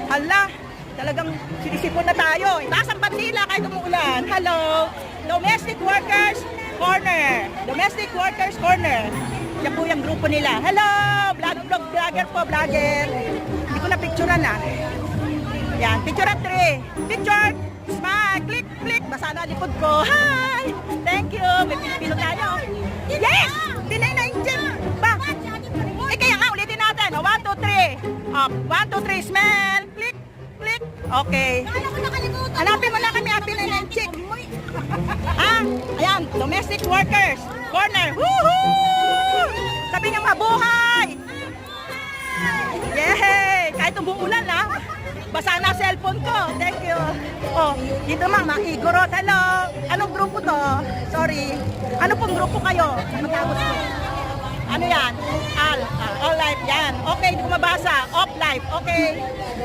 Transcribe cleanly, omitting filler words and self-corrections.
Hala, talagang sinisipon na tayo. Taas ang bandila kahit umuulan. Hello, Domestic Workers Corner. Domestic Workers Corner. Yan po yung grupo nila. Hello, vlogger po, vlogger. Hindi ko na picturean na. Yan, picture at 3. Picture, smile, click, click. Basa na likod ko. Hi! Thank you. May Pilipino tayo. Yes! Pinay na engine. Ba? Kaya nga, ulitin natin. 1, 2, 3. Up. 1, 2, 3. Smell. Click, click. Okay. Hanapin mo na kami. Pinay na engine. Ah, ayan. Domestic Workers Corner. Woohoo! Sabi niyo mabuhay! Yay! Kahit umuulan na. Basa na cellphone ko. Thank you. Oh, dito ma'am, Igorot. Hello. Anong grupo to? Sorry. Ano pong grupo kayo? Matapos ko. Ano yan? All life yan. Okay, hindi ko mabasa. Off life. Okay.